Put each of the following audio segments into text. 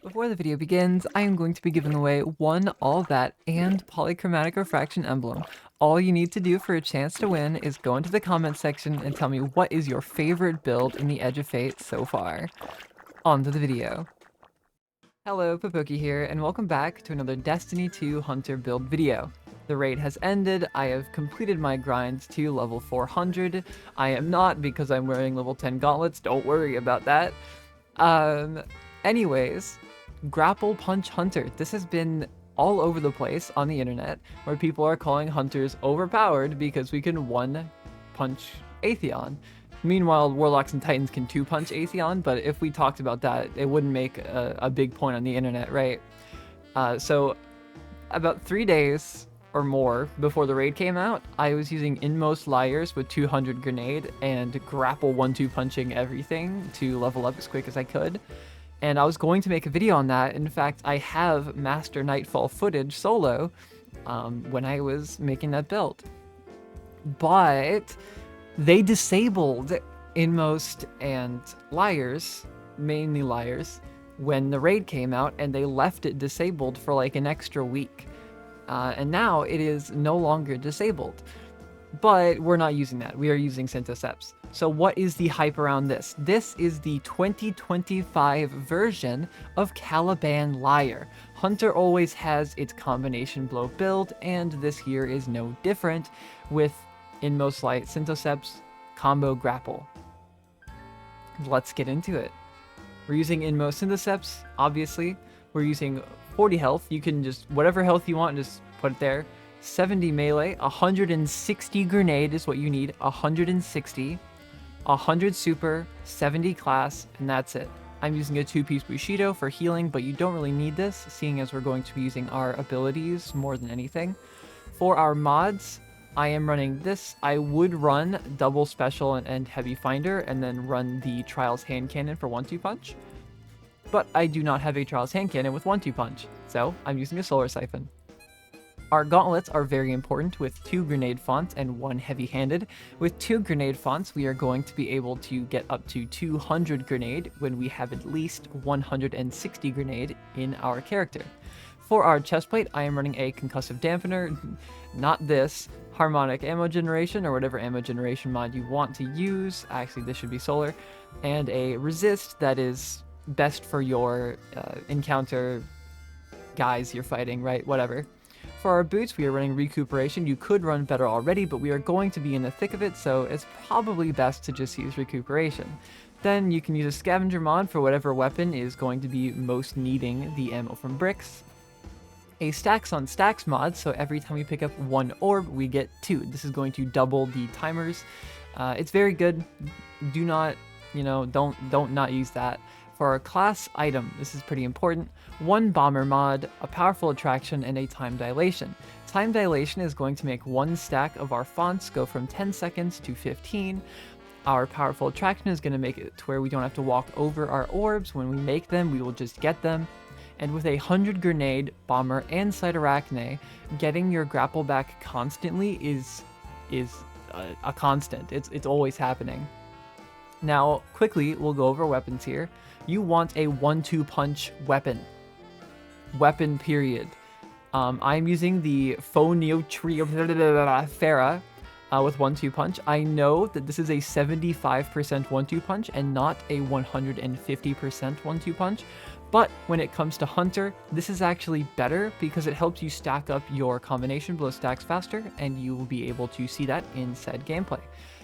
Before the video begins, I am going to be giving away one All That and Polychromatic Refraction emblem. All you need to do for a chance to win is go into the comments section and tell me what is your favorite build in the Edge of Fate so far. On to the video. Hello, Papoki here, and welcome back to another Destiny 2 Hunter build video. The raid has ended, I have completed my grind to level 400. I am not because I'm wearing level 10 gauntlets, don't worry about that. Anyways, Grapple Punch Hunter. This has been all over the place on the internet, where people are calling hunters overpowered because we can one-punch Atheon. Meanwhile, Warlocks and Titans can two-punch Atheon, but if we talked about that, it wouldn't make a big point on the internet, right? So, about 3 days or more before the raid came out, I was using Inmost Liars with 200 Grenade and Grapple 1-2 punching everything to level up as quick as I could. And I was going to make a video on that. In fact, I have Master Nightfall footage solo when I was making that build. But they disabled Inmost and Liars, mainly Liars, when the raid came out, and they left it disabled for like an extra week. And now it is no longer disabled. But we're not using that. We are using Syntho. So what is the hype around this? This is the 2025 version of Caliban Liar. Hunter always has its combination blow build, and this here is no different with Inmost Light Syntho combo Grapple. Let's get into it. We're using Inmost Syntho, obviously. We're using 40 health. You can just, whatever health you want, just put it there. 70 melee, 160 grenade is what you need, 160, 100 super, 70 class, and that's it. I'm using a 2-piece Bushido for healing, but you don't really need this, seeing as we're going to be using our abilities more than anything. For our mods, I am running this. I would run double special and heavy finder, and then run the Trials hand cannon for 1-2 punch. But I do not have a Trials hand cannon with 1-2 punch, so I'm using a Solar Siphon. Our gauntlets are very important with 2 grenade fonts and 1 heavy-handed. With 2 grenade fonts, we are going to be able to get up to 200 grenade when we have at least 160 grenade in our character. For our chestplate, I am running a concussive dampener, not this, harmonic ammo generation or whatever ammo generation mod you want to use. Actually, this should be solar. And a resist that is best for your encounter guys you're fighting, right? Whatever. For our boots, we are running recuperation. You could run better already, but we are going to be in the thick of it, so it's probably best to just use recuperation. Then you can use a scavenger mod for whatever weapon is going to be most needing the ammo from bricks. A stacks on stacks mod, so every time we pick up 1 orb, we get 2. This is going to double the timers. It's very good. Do not, don't not use that. For our class item, this is pretty important, 1 bomber mod, a powerful attraction, and a time dilation. Time dilation is going to make 1 stack of our fonts go from 10 seconds to 15. Our powerful attraction is going to make it to where we don't have to walk over our orbs. When we make them, we will just get them. And with a 100 grenade, bomber, and sight arachne, getting your grapple back constantly is a constant. It's always happening. Now, quickly, we'll go over weapons here. You want a 1-2 punch weapon. Weapon, period. I'm using the Phoniotrium Farah with 1-2 punch. I know that this is a 75% 1-2 punch and not a 150% 1-2 punch. But when it comes to Hunter, this is actually better because it helps you stack up your combination blow stacks faster, and you will be able to see that in said gameplay.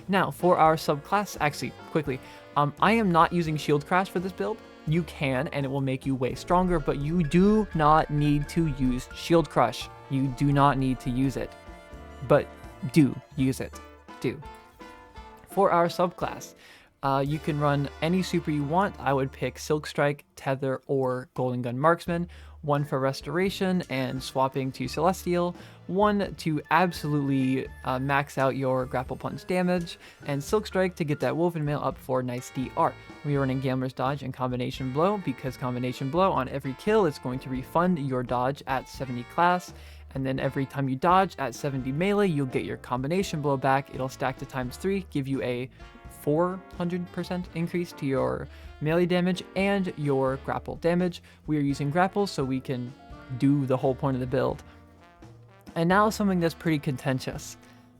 Now, for our subclass, actually, quickly, I am not using Shield Crash for this build. You can, and it will make you way stronger, but you do not need to use Shield Crush. You do not need to use it. But do use it. Do. For our subclass, you can run any super you want. I would pick Silk Strike, Tether, or Golden Gun Marksman. 1 for Restoration and swapping to Celestial, 1 to absolutely max out your Grapple Punch damage, and Silk Strike to get that Woven Mail up for nice DR. We are running Gambler's Dodge and Combination Blow because Combination Blow on every kill is going to refund your dodge at 70 class, and then every time you dodge at 70 melee, you'll get your Combination Blow back. It'll stack to ×3, give you a 400% increase to your melee damage and your grapple damage. We are using grapple so we can do the whole point of the build. And now something that's pretty contentious.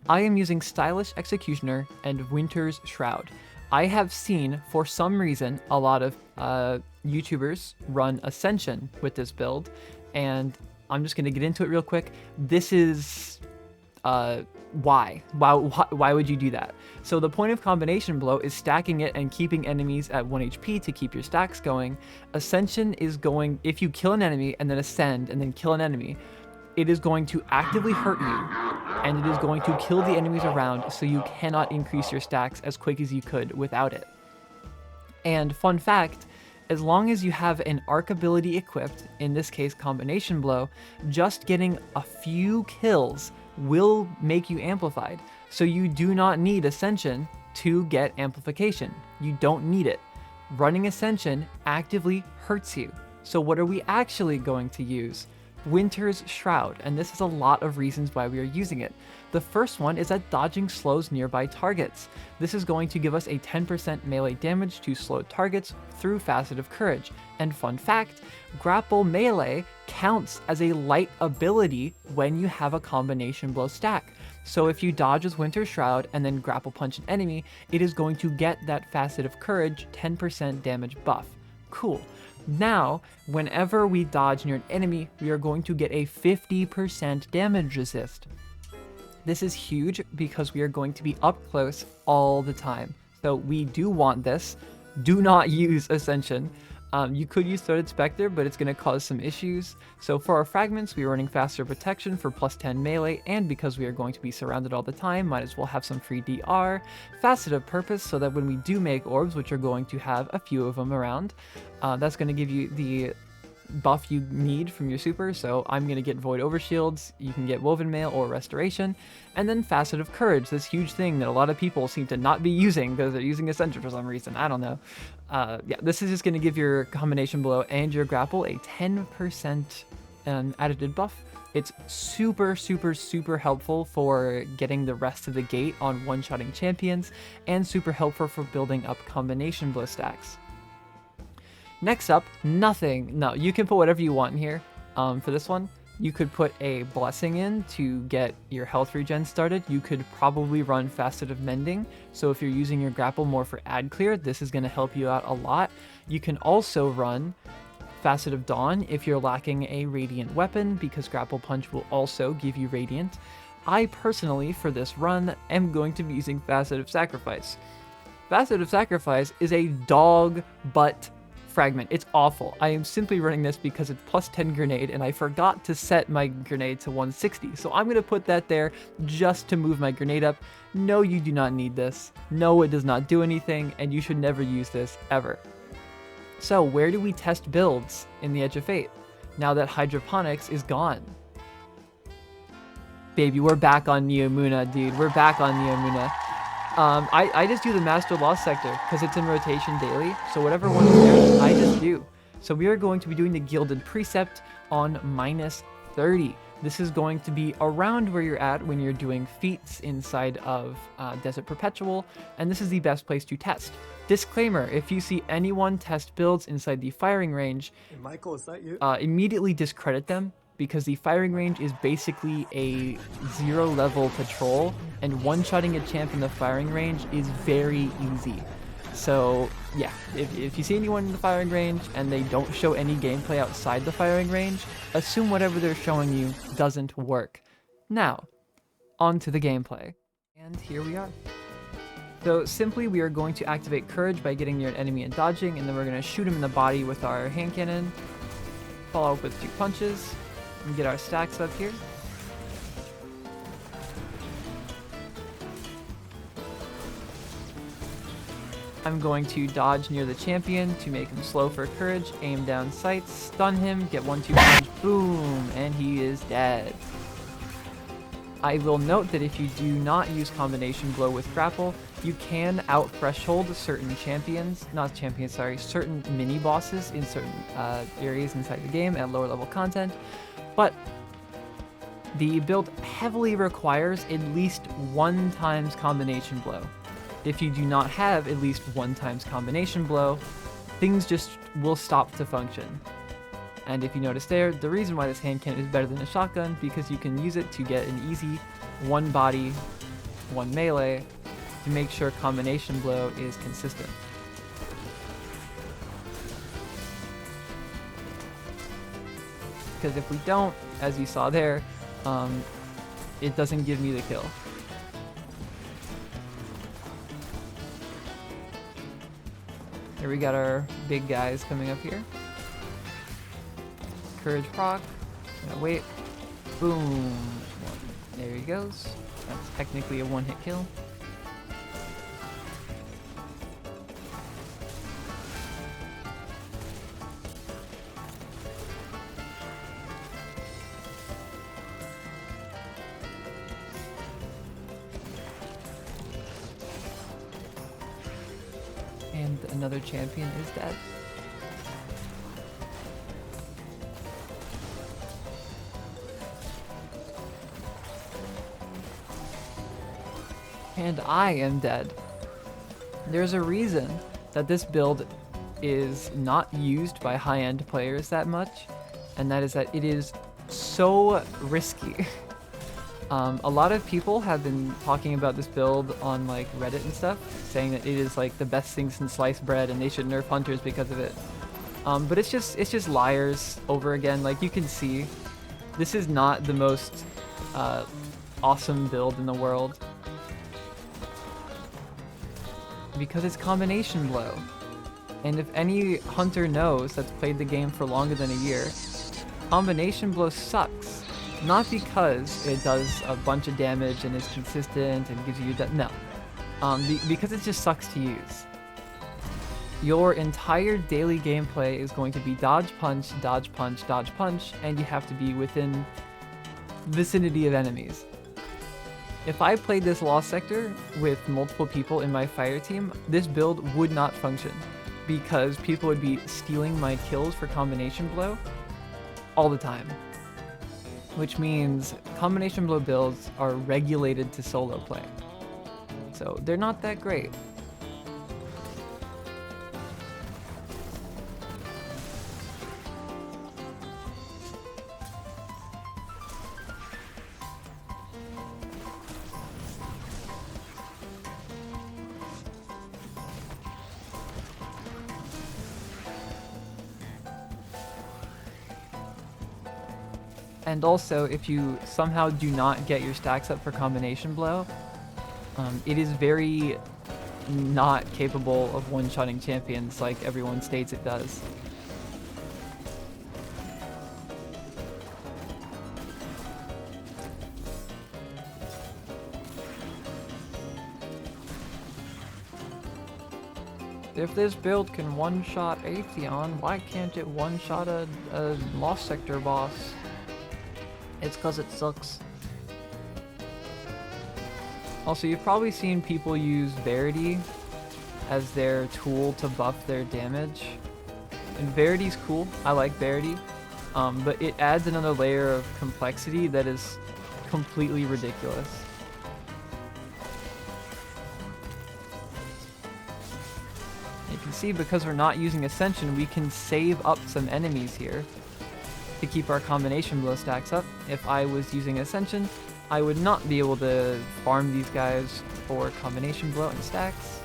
I am using Stylish Executioner and Winter's Shroud. I have seen, for some reason, a lot of YouTubers run Ascension with this build, and I'm just going to get into it real quick. This is... why would you do that? So the point of Combination Blow is stacking it and keeping enemies at 1 HP to keep your stacks going. Ascension is going, if you kill an enemy and then ascend and then kill an enemy, it is going to actively hurt you, and it is going to kill the enemies around, so you cannot increase your stacks as quick as you could without it. And fun fact, as long as you have an arc ability equipped, in this case Combination Blow, just getting a few kills will make you amplified. So you do not need Ascension to get amplification. You don't need it. Running Ascension actively hurts you. So what are we actually going to use? Winter's Shroud, and this is a lot of reasons why we are using it. The first one is that dodging slows nearby targets. This is going to give us a 10% melee damage to slowed targets through Facet of Courage. And fun fact, Grapple Melee counts as a light ability when you have a Combination Blow stack. So if you dodge with Winter's Shroud and then grapple punch an enemy, it is going to get that Facet of Courage 10% damage buff. Cool. Now, whenever we dodge near an enemy, we are going to get a 50% damage resist. This is huge because we are going to be up close all the time. So we do want this. Do not use Ascension. You could use Threaded Spectre, but it's going to cause some issues. So for our fragments, we are running faster protection for plus 10 melee, and because we are going to be surrounded all the time, might as well have some free DR. Facet of Purpose, so that when we do make orbs, which are going to have a few of them around, that's going to give you the buff you need from your super. So I'm going to get Void Overshields, you can get Woven Mail or Restoration, and then Facet of Courage, this huge thing that a lot of people seem to not be using because they're using Ascension for some reason. I don't know. Yeah, this is just going to give your Combination Blow and your Grapple a 10% additive buff. It's super, super, super helpful for getting the rest of the gate on one-shotting champions, and super helpful for building up Combination Blow stacks. Next up, nothing. No, you can put whatever you want in here. For this one, you could put a Blessing in to get your health regen started. You could probably run Facet of Mending. So if you're using your grapple more for ad clear, this is going to help you out a lot. You can also run Facet of Dawn if you're lacking a Radiant weapon, because Grapple Punch will also give you Radiant. I personally, for this run, am going to be using Facet of Sacrifice. Facet of Sacrifice is a dog butt fragment. It's awful. I am simply running this because it's plus 10 grenade, and I forgot to set my grenade to 160. So I'm going to put that there just to move my grenade up. No, you do not need this. No, it does not do anything, and you should never use this ever. So where do we test builds in the Edge of Fate now that Hydroponics is gone? Baby, we're back on Neomuna, dude. We're back on Neomuna. I just do the Master Lost Sector because it's in rotation daily, so whatever one is there, I just do. So we are going to be doing the Gilded Precept on -30. This is going to be around where you're at when you're doing feats inside of Desert Perpetual, and this is the best place to test. Disclaimer, if you see anyone test builds inside the firing range, Hey Michael, is that you? Immediately discredit them, because the firing range is basically a 0-level patrol, and one-shotting a champ in the firing range is very easy. So yeah, if you see anyone in the firing range and they don't show any gameplay outside the firing range, assume whatever they're showing you doesn't work. Now, on to the gameplay. And here we are. So simply we are going to activate Courage by getting near an enemy and dodging, and then we're going to shoot him in the body with our hand cannon, follow up with 2 punches, and get our stacks up here. I'm going to dodge near the champion to make him slow for Courage, aim down sights, stun him, get 1-2 punch, boom, and he is dead. I will note that if you do not use Combination Blow with Grapple, you can out-threshold certain certain mini-bosses in certain areas inside the game at lower level content, but the build heavily requires at least 1 times Combination Blow. if you do not have at least 1x combination blow, things just will stop to function. And if you notice there, the reason why this hand cannon is better than a shotgun, because you can use it to get an easy 1 body, 1 melee, to make sure combination blow is consistent. Because if we don't, as you saw there, it doesn't give me the kill. Here we got our big guys coming up here. Courage proc. Wait. Boom. There he goes. That's technically a 1-hit kill. And another champion is dead. And I am dead. There's a reason that this build is not used by high-end players that much, and that is that it is so risky. A lot of people have been talking about this build on like Reddit and stuff, saying that it is like the best thing since sliced bread and they should nerf hunters because of it. But it's just liars over again. Like you can see, this is not the most awesome build in the world. Because it's combination blow. And if any hunter knows that's played the game for longer than a year, combination blow sucks. Not because it does a bunch of damage and is consistent and gives you no. Because it just sucks to use. Your entire daily gameplay is going to be dodge punch, dodge punch, dodge punch, and you have to be within vicinity of enemies. If I played this Lost Sector with multiple people in my fire team, this build would not function because people would be stealing my kills for combination blow all the time. Which means combination blow builds are regulated to solo play. So they're not that great. And also, if you somehow do not get your stacks up for combination blow, it is very not capable of one-shotting champions like everyone states it does. If this build can one-shot Atheon, why can't it one-shot a Lost Sector boss? It's cause it sucks. Also, you've probably seen people use Verity as their tool to buff their damage. And Verity's cool, I like Verity, but it adds another layer of complexity that is completely ridiculous. You can see because we're not using Ascension, we can save up some enemies here to keep our combination blow stacks up. If I was using Ascension, I would not be able to farm these guys for combination blow and stacks.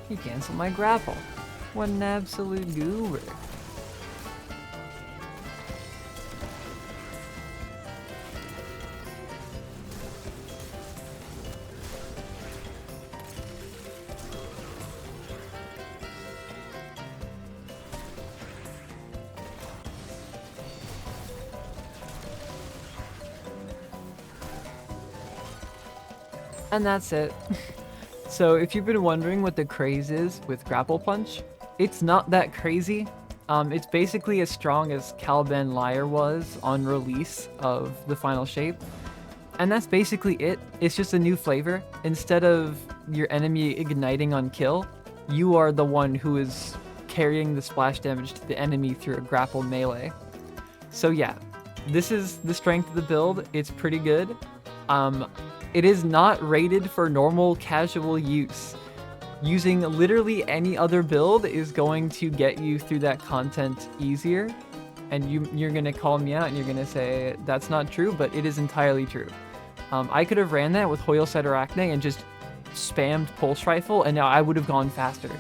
You canceled my grapple. What an absolute goober. And that's it. So if you've been wondering what the craze is with Grapple Punch, it's not that crazy. It's basically as strong as Caliban Lyre was on release of the final shape. And that's basically it. It's just a new flavor. Instead of your enemy igniting on kill, you are the one who is carrying the splash damage to the enemy through a grapple melee. So yeah, this is the strength of the build. It's pretty good. It is not rated for normal casual use. Using literally any other build is going to get you through that content easier. And you're going to call me out and you're going to say that's not true, but it is entirely true. I could have ran that with Hoil Set Arachne and just spammed Pulse Rifle, and now I would have gone faster.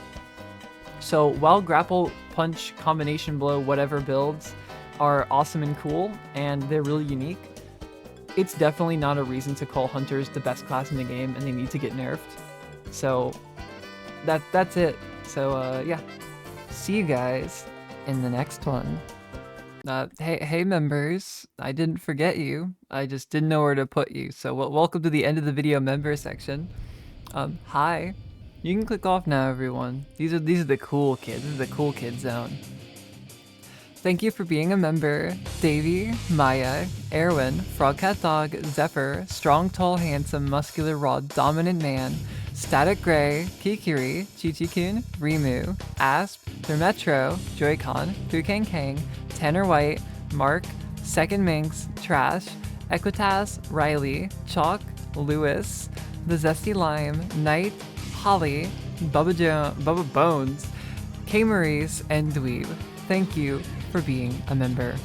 So while Grapple, Punch, Combination Blow, whatever builds are awesome and cool, and they're really unique, it's definitely not a reason to call Hunters the best class in the game and they need to get nerfed. So that's it. So yeah, see you guys in the next one. Hey members, I didn't forget you. I just didn't know where to put you. So welcome to the end of the video member section. Hi. You can click off now, everyone. These are the cool kids. This is the cool kid zone. Thank you for being a member. Davey, Maya, Erwin, Frogcat Dog, Zephyr, Strong, Tall, Handsome, Muscular, Raw, Dominant Man, Static Gray, Kikiri, Chichi-kun, Rimu, Asp, Thermetro, Joy-Con, Pukang Kang, Tanner White, Mark, Second Minx, Trash, Equitas, Riley, Chalk, Lewis, The Zesty Lime, Knight, Holly, Bubba Bones, K. Maurice, and Dweeb. Thank you for being a member.